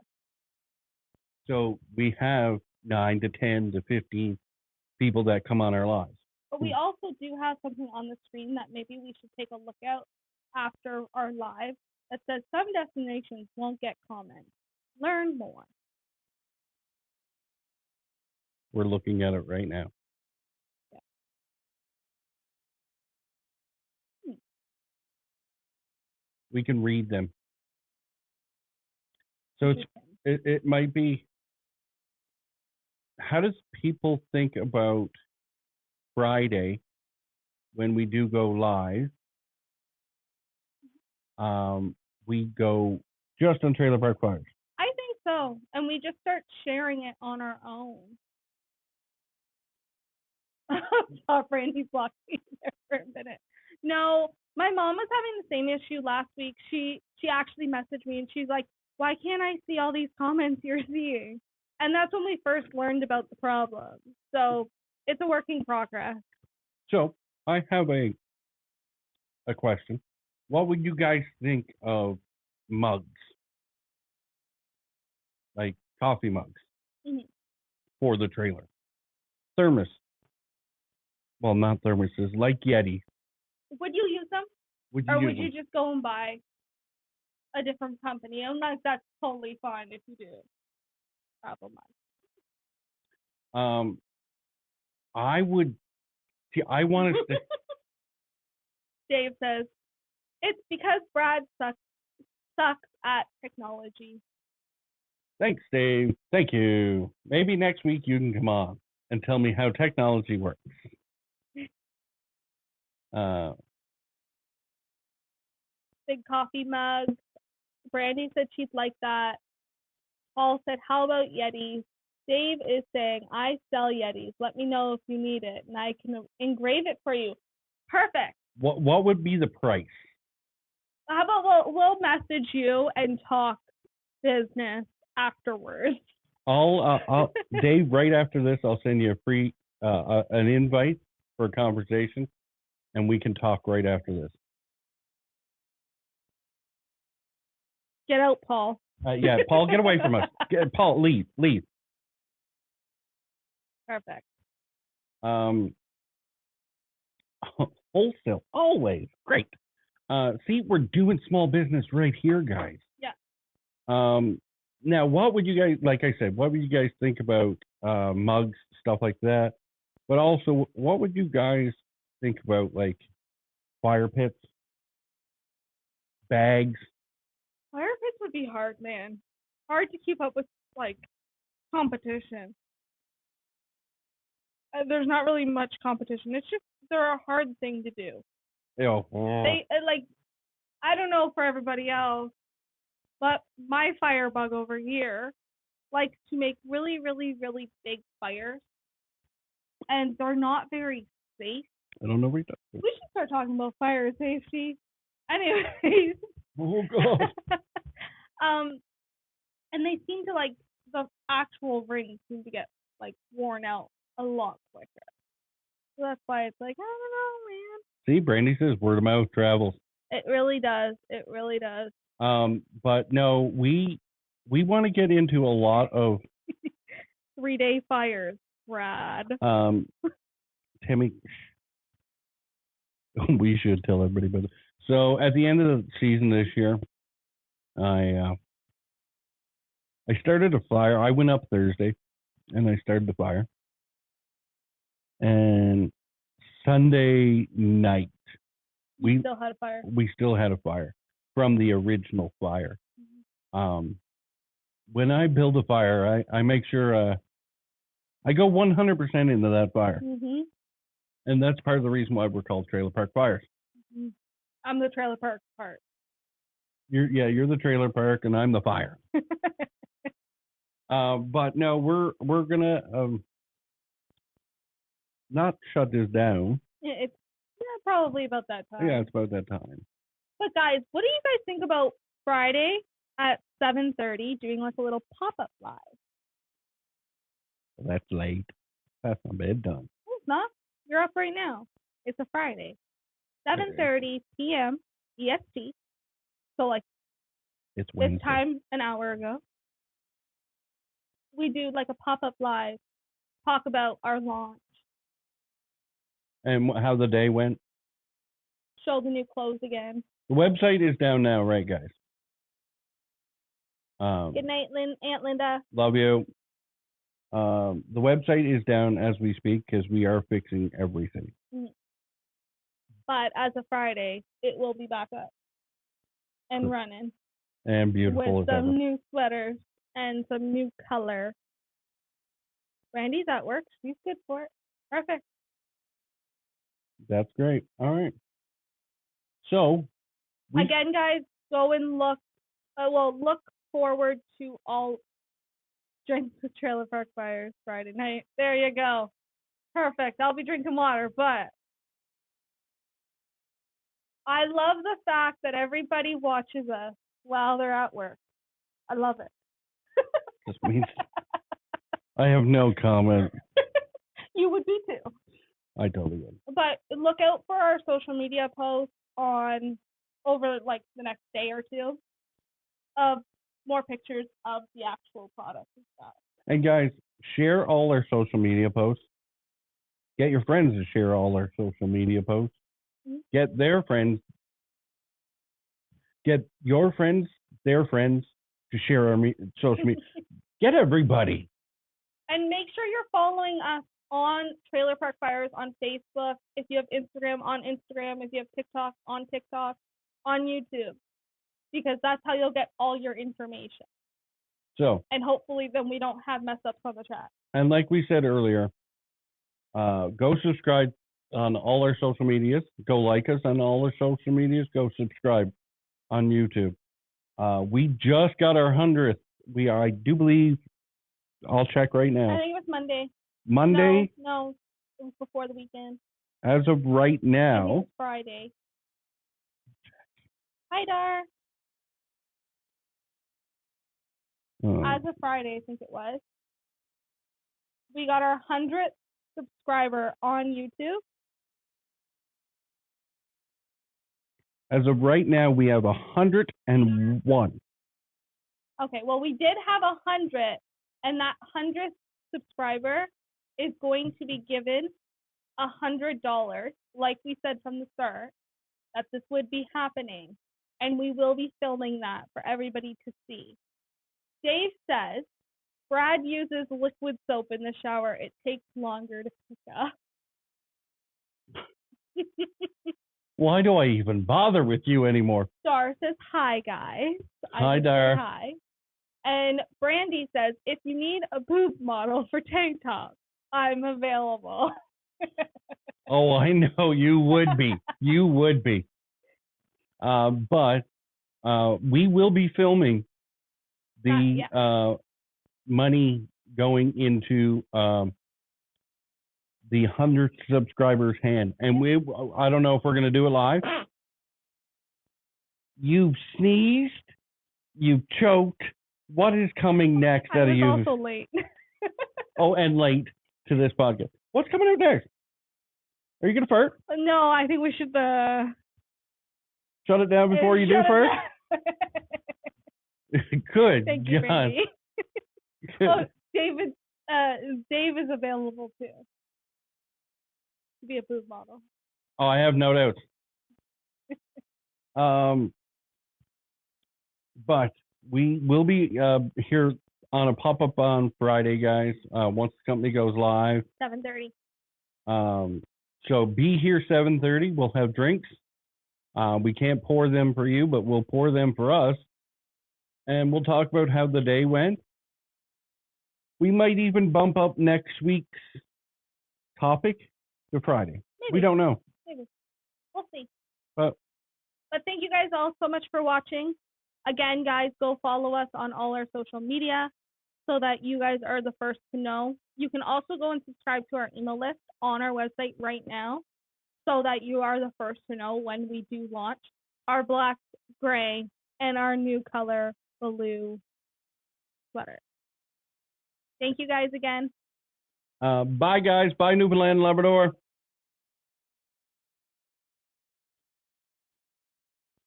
So we have 9 to 10 to 15 people that come on our lives. But we also do have something on the screen that maybe we should take a look at after our live that says some destinations won't get comments. Learn more. We're looking at it right now. Yeah. We can read them. So it might be, how does people think about Friday, when we do go live, we go just on Trailer Park Fires. I think so. And we just start sharing it on our own. Stop, Randy's blocking me there for a minute. No, my mom was having the same issue last week. She actually messaged me and she's like, why can't I see all these comments you're seeing? And that's when we first learned about the problem. So it's a work in progress. So I have a question. What would you guys think of mugs? Like coffee mugs Mhm. for the trailer. Thermos. Well, not thermoses, like Yeti. Would you use them? Would Or you would use you just go and buy a different company? And that's totally fine if you do. Problem. them? I would. See, I want to. Dave says, it's because Brad sucks at technology. Thanks, Dave. Thank you. Maybe next week you can come on and tell me how technology works. Big coffee mugs. Brandy said she'd like that. Paul said, how about Yetis? Dave is saying, I sell Yetis. Let me know if you need it, and I can engrave it for you. Perfect. What would be the price? How about we'll message you and talk business afterwards. I'll Dave, right after this, I'll send you a free an invite for a conversation, and we can talk right after this. Get out, Paul. Yeah, Paul, get away from us. Paul, leave. Perfect. Wholesale, always great. See, we're doing small business right here, guys. Yeah. Now, what would you guys, like I said, what would you guys think about mugs, stuff like that? But also, what would you guys think about like fire pits, bags? Fire pits would be hard, man. Hard to keep up with, like, competition. There's not really much competition. It's just they're a hard thing to do. They like, I don't know for everybody else, but my firebug over here likes to make really, really, really big fires, and they're not very safe. I don't know what you're talking about. We should start talking about fire safety. Anyways. Oh God. And they seem to, like, the actual rings seem to get, like, worn out a lot quicker. So that's why it's like, I don't know, man. See, Brandy says word of mouth travels. It really does. It really does. But no, we want to get into a lot of 3-day fires, Brad. Timmy, we should tell everybody about it. So at the end of the season this year, I started a fire. I went up Thursday and I started the fire. And Sunday night, We still had a fire. We still had a fire from the original fire. Mm-hmm. When I build a fire, I make sure I go 100% into that fire. Mm-hmm. And that's part of the reason why we're called Trailer Park Fires. Mm-hmm. I'm the trailer park part. You're the trailer park and I'm the fire. But no, we're gonna not shut this down. It's probably about that time. Yeah, it's about that time. But guys, what do you guys think about Friday at 7:30 doing like a little pop-up live? That's late. That's my bedtime. No, it's not. You're up right now. It's a Friday. 7:30 p.m. EST. So like it's Wednesday. This time an hour ago. We do like a pop-up live, talk about our launch. And how the day went. Show the new clothes again. The website is down now, right, guys? Good night, Aunt Linda. Love you. The website is down as we speak because we are fixing everything. But as of Friday, it will be back up and running. And beautiful with as some ever. new sweaters and some new color. Randy's at work. She's good for it. Perfect. That's great. All right. So, we Again, guys, go and look. Look forward to all drinks with Trailer Park Fires Friday night. There you go. Perfect. I'll be drinking water, but I love the fact that everybody watches us while they're at work. I love it. just means I have no comment. You would be too. I totally would. But look out for our social media posts on over like the next day or two of more pictures of the actual product and stuff. And guys, share all our social media posts. Get your friends to share all our social media posts. Mhm. Get their friends. Get your friends, their friends to share our social media. Get everybody. And make sure you're following us on Trailer Park Fires on Facebook. If you have Instagram, on Instagram. If you have TikTok, on TikTok. On YouTube. Because that's how you'll get all your information. So, And hopefully then we don't have mess ups on the chat. and like we said earlier, go subscribe on all our social medias. Go like us on all our social medias. Go subscribe on YouTube. We just got our 100th. I do believe, I'll check right I now. think it was Monday. Monday, No, it was before the weekend. as of right I think it now. was Friday. Hi, Dar. As of Friday, I think it was. We got our 100th subscriber on YouTube. As of right now, we have 101. Okay, well, we did have 100, and that 100th subscriber is going to be given $100, like we said from the start, that this would be happening, and we will be filming that for everybody to see. Dave says, Brad uses liquid soap in the shower. It takes longer to pick up. Why do I even bother with you anymore? Dar says, hi, guys. Hi, would say Dar. Hi. And Brandy says, if you need a boob model for tank tops, I'm available. Oh, I know you would be. You would be. But we will be filming the money going into the 100 subscribers hand. And I don't know if we're going to do it live. You've sneezed. You've choked. What is coming next out of you? I was also late. Oh, and late to this podcast. What's coming out next? Are you going to fart? No, I think we should Shut it down before you do first? Good Thank you, God. Brandy. Oh, Dave is available too. To be a boob model. Oh, I have no doubts. But we will be here on a pop-up on Friday, guys, once the company goes live. 7:30. So be here 7:30. We'll have drinks. We can't pour them for you, but we'll pour them for us. And we'll talk about how the day went. We might even bump up next week's topic to Friday. Maybe. We don't know. Maybe. We'll see. But thank you guys all so much for watching. Again, guys, go follow us on all our social media so that you guys are the first to know. You can also go and subscribe to our email list on our website right now so that you are the first to know when we do launch our black, gray, and our new color blue sweater. Thank you guys again. bye, guys. Bye, Newfoundland and Labrador.